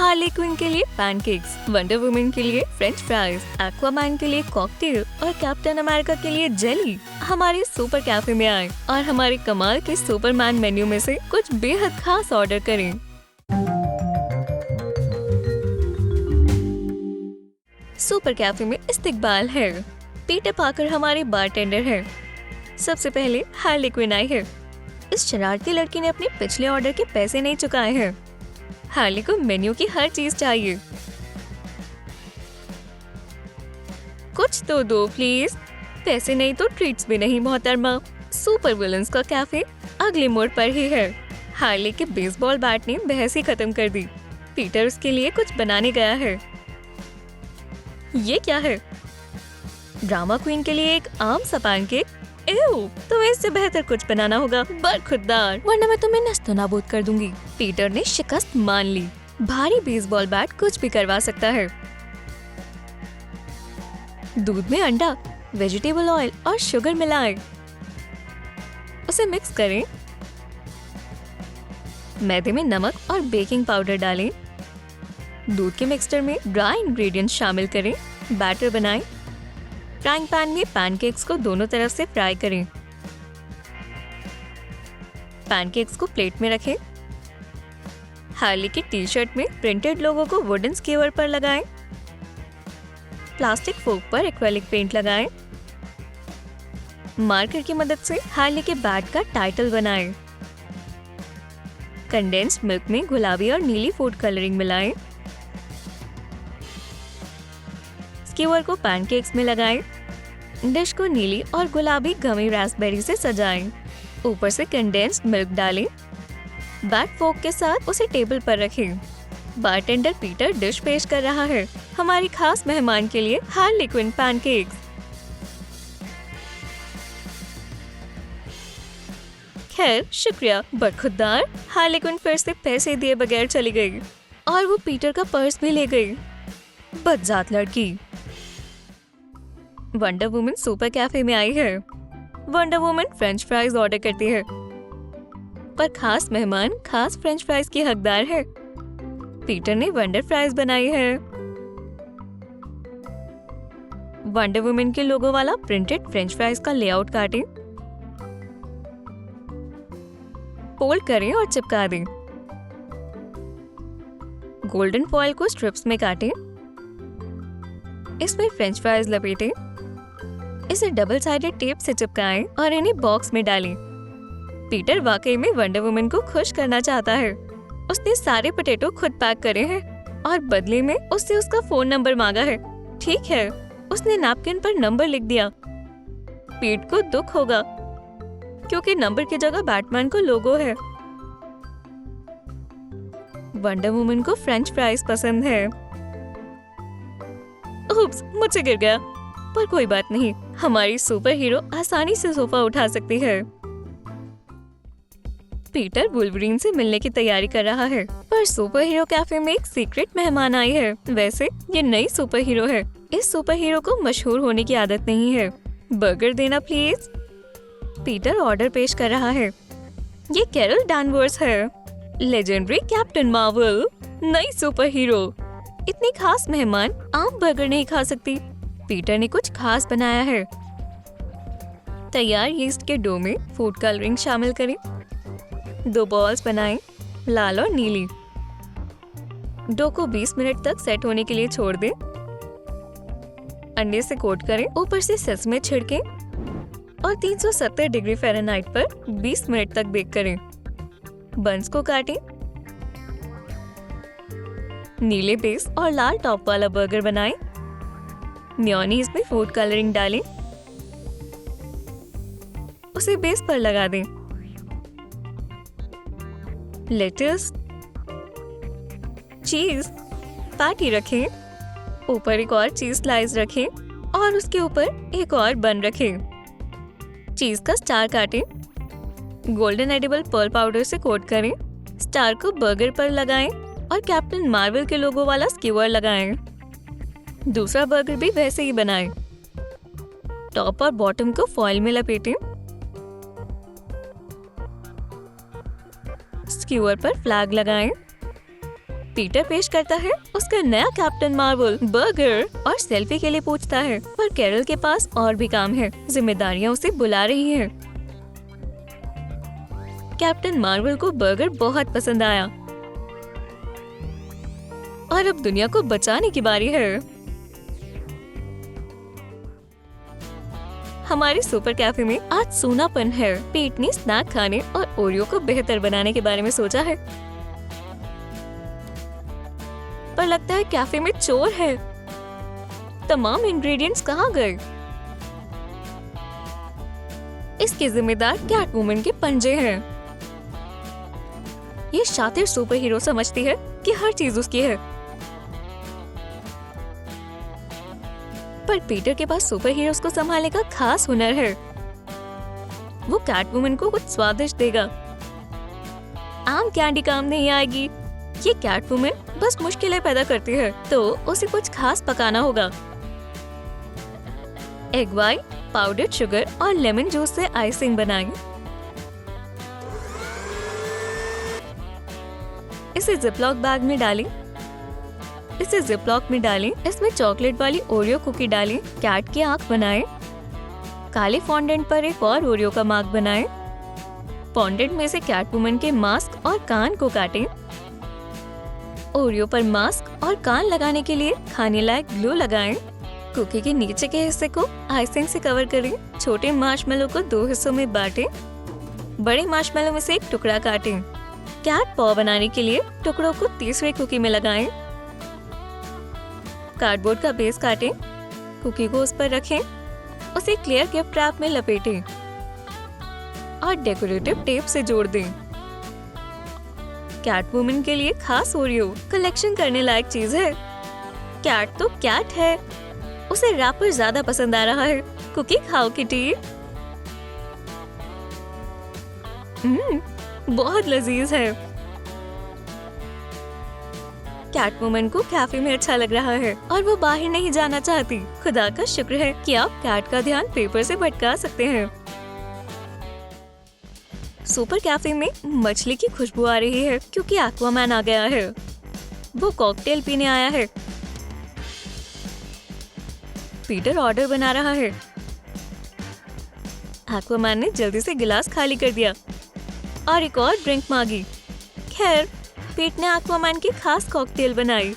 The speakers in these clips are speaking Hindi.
हार्ली क्विन के लिए पैनकेक्स, वंडर वुमन के लिए फ्रेंच फ्राइज, एक्वामैन के लिए कॉकटेल और कैप्टन अमेरिका के लिए जेली। हमारे सुपर कैफे में आए और हमारे कमाल के सुपरमैन मेन्यू में से कुछ बेहद खास ऑर्डर करें। सुपर कैफे में इस्तकबाल है। पीटर पाकर हमारे बारटेंडर है। सबसे पहले हार्ली क्विन आई है। इस शरारती लड़की ने अपने पिछले ऑर्डर के पैसे नहीं चुकाए हैं। हार्ली को मेन्यू की हर चीज चाहिए। कुछ तो दो प्लीज। पैसे नहीं तो ट्रीट्स भी नहीं मोहतरमा। सुपर विलन्स का कैफे अगले मोड़ पर ही है। हार्ली के बेसबॉल बैट ने बहस ही खत्म कर दी। पीटर उसके लिए कुछ बनाने गया है। ये क्या है? ड्रामा क्वीन के लिए एक आम सा पैनकेक। तो इससे बेहतर कुछ बनाना होगा, बरखुरदार, वरना मैं तुम्हें नस्तो नाबूद कर दूंगी। पीटर ने शिकस्त मान ली। भारी बेसबॉल बैट कुछ भी करवा सकता है। दूध में अंडा, वेजिटेबल ऑयल और शुगर मिलाएं। उसे मिक्स करें। मैदे में नमक और बेकिंग पाउडर डालें। दूध के मिक्सचर में ड्राई इंग्रेडिएंट्स शामिल करें। बैटर बनाएं। फ्राइंग पैन में पैनकेक्स को दोनों तरफ से फ्राई करें। पैनकेक्स को प्लेट में रखें। हार्ली की टी शर्ट में प्रिंटेड लोगो को वुडन स्केवर पर लगाएं। प्लास्टिक फोक पर एक्रेलिक पेंट लगाएं। मार्कर की मदद से हार्ली के बैट का टाइटल बनाएं। कंडेंस्ड मिल्क में गुलाबी और नीली फूड कलरिंग मिलाएं। स्केवर को पैनकेक्स में लगाएं। डिश को नीली और गुलाबी गमी रास्पबेरी से सजाएं। ऊपर से कंडेंस्ड मिल्क डालें। बैट फोक के साथ उसे टेबल पर रखें। बारटेंडर पीटर डिश पेश कर रहा है। हमारी खास मेहमान के लिए हार्ली क्विन पैनकेक्स। खैर शुक्रिया बरखुरदार। हार्ली क्विन फिर से पैसे दिए बगैर चली गई और वो पीटर का पर्स भी ले गई। बदजात लड़की। वंडर वुमन सुपर कैफे में आई है। Wonder woman French fries order करती है, पर खास मेहमान खास फ्रेंच फ्राइज की हकदार है। पीटर ने वंडर फ्राइज बनाई है। वंडर वुमन के लोगो वाला प्रिंटेड फ्रेंच फ्राइज का लेआउट काटें, फोल्ड करें और चिपका दें। गोल्डन फॉयल को स्ट्रिप्स में काटें। इसमें फ्रेंच फ्राइज लपेटें। इसे डबल साइडेड टेप से चिपकाएं और इन्हें बॉक्स में डालें। पीटर वाकई में वंडर वुमन को खुश करना चाहता है। उसने सारे पोटैटो खुद पैक करे हैं और बदले में उससे उसका फोन नंबर मांगा है। ठीक है, उसने नैपकिन पर नंबर लिख दिया। पीट को दुख होगा क्योंकि नंबर की जगह बैटमैन को लोगो है। वंडर वुमन को फ्रेंच फ्राइज पसंद है। उप्स, मुझसे गिर गया, पर कोई बात नहीं, हमारी सुपर हीरो आसानी से सोफा उठा सकती है। पीटर वुल्वरीन से मिलने की तैयारी कर रहा है, पर सुपर हीरो कैफे में एक सीक्रेट मेहमान आई है। वैसे ये नई सुपर हीरो है। इस सुपर हीरो को मशहूर होने की आदत नहीं है। बर्गर देना प्लीज। पीटर ऑर्डर पेश कर रहा है। ये कैरल डैनवर्स है, लेजेंडरी कैप्टन मार्वल, नई सुपर हीरो। इतनी खास मेहमान आम बर्गर नहीं खा सकती। पीटर ने कुछ खास बनाया है। तैयार यीस्ट के डो में फूड कलरिंग शामिल करें। 2 बॉल्स बनाएं, लाल और नीली। डो को 20 मिनट तक सेट होने के लिए छोड़ दें। अंडे से कोट करें, ऊपर से सेसमे छिड़कें और 370 डिग्री फ़ारेनहाइट पर 20 मिनट तक बेक करें। बंस को काटें। नीले बेस और लाल टॉप वाला बर्गर बनाएं। मेयोनीज में फूड कलरिंग डालें। उसे बेस पर लगा दें। लेटस, चीज, पैटी रखें। ऊपर एक और चीज स्लाइस रखें और उसके ऊपर एक और बन रखें। चीज का स्टार काटें। गोल्डन एडिबल पर्ल पाउडर से कोट करें। स्टार को बर्गर पर लगाएं और कैप्टन मार्वल के लोगो वाला स्कीवर लगाएं। दूसरा बर्गर भी वैसे ही बनाएं। टॉप और बॉटम को फॉइल में लपेटें। स्कीवर पर फ्लैग लगाएं। पीटर पेश करता है उसका नया कैप्टन मार्वल बर्गर और सेल्फी के लिए पूछता है, पर कैरल के पास और भी काम है। जिम्मेदारियां उसे बुला रही हैं। कैप्टन मार्वल को बर्गर बहुत पसंद आया और अब दुनिया को बचाने की बारी है। हमारे सुपर कैफे में आज सूनापन है। पीट ने स्नैक खाने और ओरियो को बेहतर बनाने के बारे में सोचा है, पर लगता है कैफे में चोर है। तमाम इंग्रेडिएंट्स कहाँ गए? इसके जिम्मेदार कैटवुमन के पंजे हैं। ये शातिर सुपर हीरो समझती है कि हर चीज उसकी है, पर पीटर के पास सुपर हीरोज को संभालने का खास हुनर है। वो कैटवुमन को कुछ स्वादिष्ट देगा। आम कैंडी काम नहीं आएगी। ये कैटवुमन बस मुश्किलें पैदा करती है, तो उसे कुछ खास पकाना होगा। एग वाइट, पाउडर्ड शुगर और लेमन जूस से आइसिंग बनाएं। इसे जिपलॉक बैग में डालें। इसमें चॉकलेट वाली ओरियो कुकी डालें। कैट की आंख बनाएं। काले फॉन्डेंट पर एक और ओरियो का मार्क बनाएं। फॉन्डेंट में से कैटवुमन के मास्क और कान को काटें। ओरियो पर मास्क और कान लगाने के लिए खाने लायक ग्लू लगाएं। कुकी के नीचे के हिस्से को आइसिंग से कवर करें। छोटे मार्शमेलो को 2 हिस्सों में बांटें। बड़े मार्शमेलो में से एक टुकड़ा काटें। कैट पॉ बनाने के लिए टुकड़ों को तीसरे कुकी में लगाएं। कार्डबोर्ड का बेस काटें। कुकी को उस पर रखें। उसे क्लियर गिफ्ट रैप में लपेटें और डेकोरेटिव टेप से जोड़ दें। कैटवुमन के लिए खास ओरियो कलेक्शन करने लायक चीज है। कैट तो कैट है, उसे रैपर ज्यादा पसंद आ रहा है। कुकी खाओ किटी। बहुत लजीज है। कैटवुमन को कैफे में अच्छा लग रहा है और वो बाहर नहीं जाना चाहती। खुदा का शुक्र है कि आप कैट का ध्यान पेपर से भटका सकते हैं। सुपर कैफे में मछली की खुशबू आ रही है क्योंकि एक्वामैन आ गया है। वो कॉकटेल पीने आया है। पीटर ऑर्डर बना रहा है। एक्वामैन ने जल्दी से गिलास खाली कर दिया और एक और ड्रिंक मांगी। खैर, पीट ने एक्वामैन की खास कॉकटेल बनाई।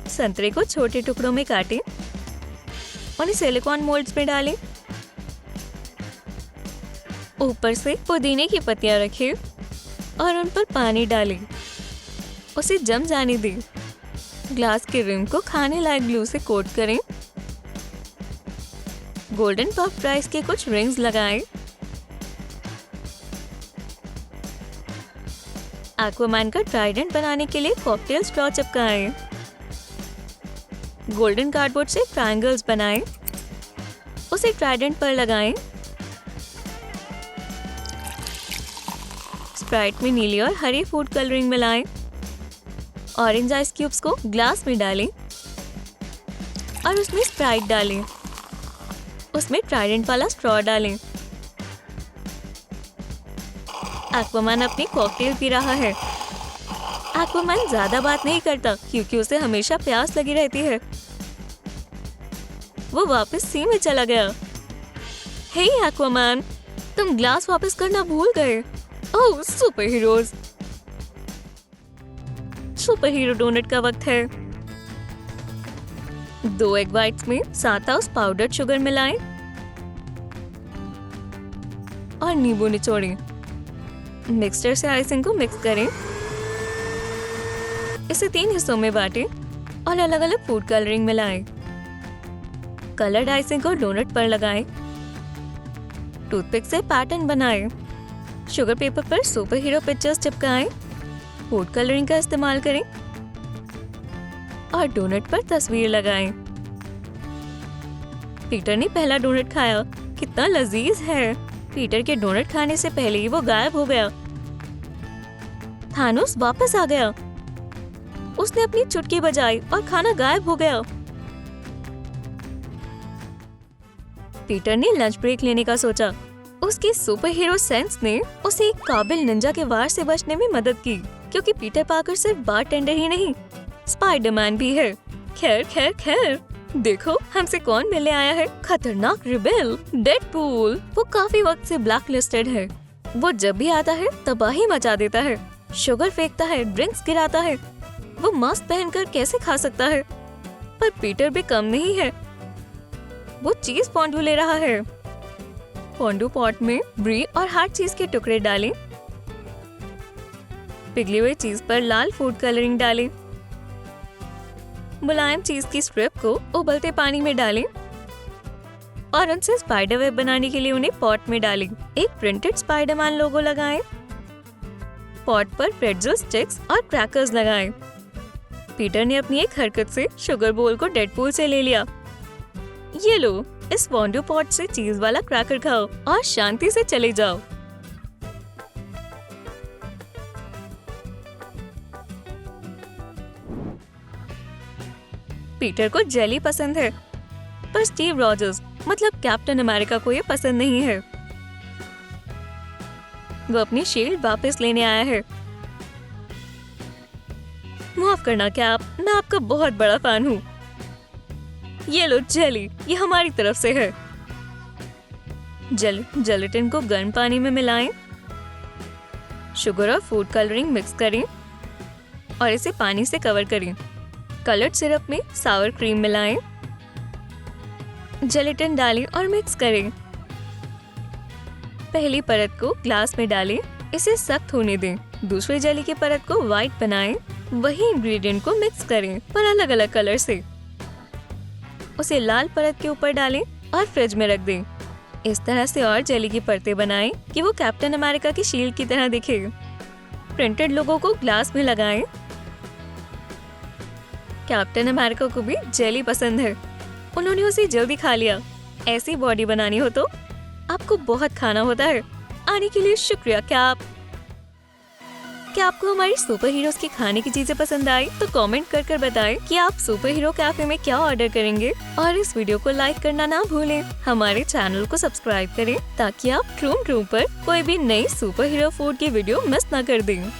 संतरे को छोटे टुकड़ों में काटें, उन्हें सिलिकॉन मोल्ड्स में डालें। ऊपर से पुदीने की पत्तियां रखें और उन पर पानी डालें। उसे जम जाने दें। ग्लास के रिम को खाने लायक ग्लू से कोट करें। गोल्डन पफ फ्राइज के कुछ रिंग्स लगाएं। एक्वामैन का ट्राइडेंट बनाने के लिए कॉकटेल स्ट्रॉ चिपकाएं। गोल्डन कार्डबोर्ड से ट्रायंगल्स बनाएं। उसे ट्राइडेंट पर लगाएं। स्प्राइट में नीली और हरी फूड कलरिंग मिलाएं। ऑरेंज आइस क्यूब्स को ग्लास में डालें और उसमें स्प्राइट डालें। उसमें ट्राइडेंट वाला स्ट्रॉ डालें। एक्वामैन अपनी कॉकटेल पी रहा है। एक्वामैन ज्यादा बात नहीं करता क्योंकि उसे हमेशा प्यास लगी रहती है। वो वापस सी में चला गया। हे एक्वामैन, तुम ग्लास वापस करना भूल गए। Oh, super heroes. Super hero donut का वक्त है। 2 एग वाइट्स में 7 आउंस पाउडर्ड शुगर मिलाएं और नींबू निचोड़ें। मिक्सचर से आइसिंग को मिक्स करें। इसे 3 हिस्सों में बांटें और अलग अलग फूड कलरिंग मिलाएं। कलर्ड आइसिंग को डोनट पर लगाएं। टूथपिक से पैटर्न बनाएं। शुगर पेपर पर सुपर हीरो पिक्चर्स चिपकाएं। फूड कलरिंग का इस्तेमाल करें और डोनट पर तस्वीर लगाएं। पीटर ने पहला डोनट खाया। कितना लजीज है। पीटर के डोनट खाने से पहले ही वो गायब हो गया। थानोस वापस आ गया। उसने अपनी चुटकी बजाई और खाना गायब हो गया। पीटर ने लंच ब्रेक लेने का सोचा। उसके सुपर हीरो सेंस ने उसे एक काबिल निंजा के वार से बचने में मदद की। क्योंकि पीटर पार्कर सिर्फ बारटेंडर ही नहीं, स्पाइडरमैन भी है। खैर खैर खैर, देखो हमसे कौन मिलने आया है, खतरनाक रिबेल डेडपूल। वो काफी वक्त से ब्लैक लिस्टेड है। वो जब भी आता है तबाही मचा देता है, शुगर फेंकता है, ड्रिंक्स गिराता है। वो मास्क पहनकर कैसे खा सकता है? पर पीटर भी कम नहीं है। वो चीज फोंडू ले रहा है। फोंडू पॉट में ब्री और हर चीज के टुकड़े डालें। पिघली हुई चीज पर लाल फूड कलरिंग डालें। मुलायम चीज की स्ट्रिप को उबलते पानी में डालें और उनसे स्पाइडर वेब बनाने के लिए उन्हें पॉट में डालें। एक प्रिंटेड स्पाइडरमैन लोगो लगाएं। पॉट पर प्रेट्ज़ल स्टिक्स और क्रैकर्स लगाएं। पीटर ने अपनी एक हरकत से शुगर बोल को डेडपूल से ले लिया। ये लो, इस फोंडू पॉट से चीज वाला क्रैकर खाओ और शांति से चले जाओ। पीटर को जेली पसंद है, पर स्टीव रॉजर्स मतलब कैप्टन अमेरिका को ये पसंद नहीं है। वो अपनी शील्ड वापस लेने आया है। माफ करना कैप, मैं आपका बहुत बड़ा फैन हूँ। ये लो जेली, ये हमारी तरफ से है। जेलेटिन को गर्म पानी में मिलाएं, शुगर और फूड कलरिंग मिक्स करें और इसे पानी से कवर करें। कलर्ड सिरप में सावर क्रीम मिलाएं, जेलेटिन डालें और मिक्स करें। पहली परत को ग्लास में डालें, इसे सख्त होने दें। दूसरी जेली की परत को व्हाइट बनाएं, वही इंग्रेडिएंट को मिक्स करें पर अलग अलग कलर से। उसे लाल परत के ऊपर डालें और फ्रिज में रख दें। इस तरह से और जेली की परतें बनाएं कि वो कैप्टन अमेरिका की शील्ड की तरह दिखे। प्रिंटेड लोगो को ग्लास में लगाएं। कैप्टन अमेरिका को भी जेली पसंद है, उन्होंने उसे जल्दी खा लिया। ऐसी बॉडी बनानी हो तो आपको बहुत खाना होता है। आने के लिए शुक्रिया कैप। क्या आपको हमारी सुपर हीरोज की खाने की चीजें पसंद आई? तो कमेंट कर बताएं कि आप सुपर हीरो कैफे में क्या ऑर्डर करेंगे और इस वीडियो को लाइक करना ना भूलें। हमारे चैनल को सब्सक्राइब करें ताकि आप ट्रूम पर कोई भी नई सुपर हीरो फूड की वीडियो मिस न कर दें।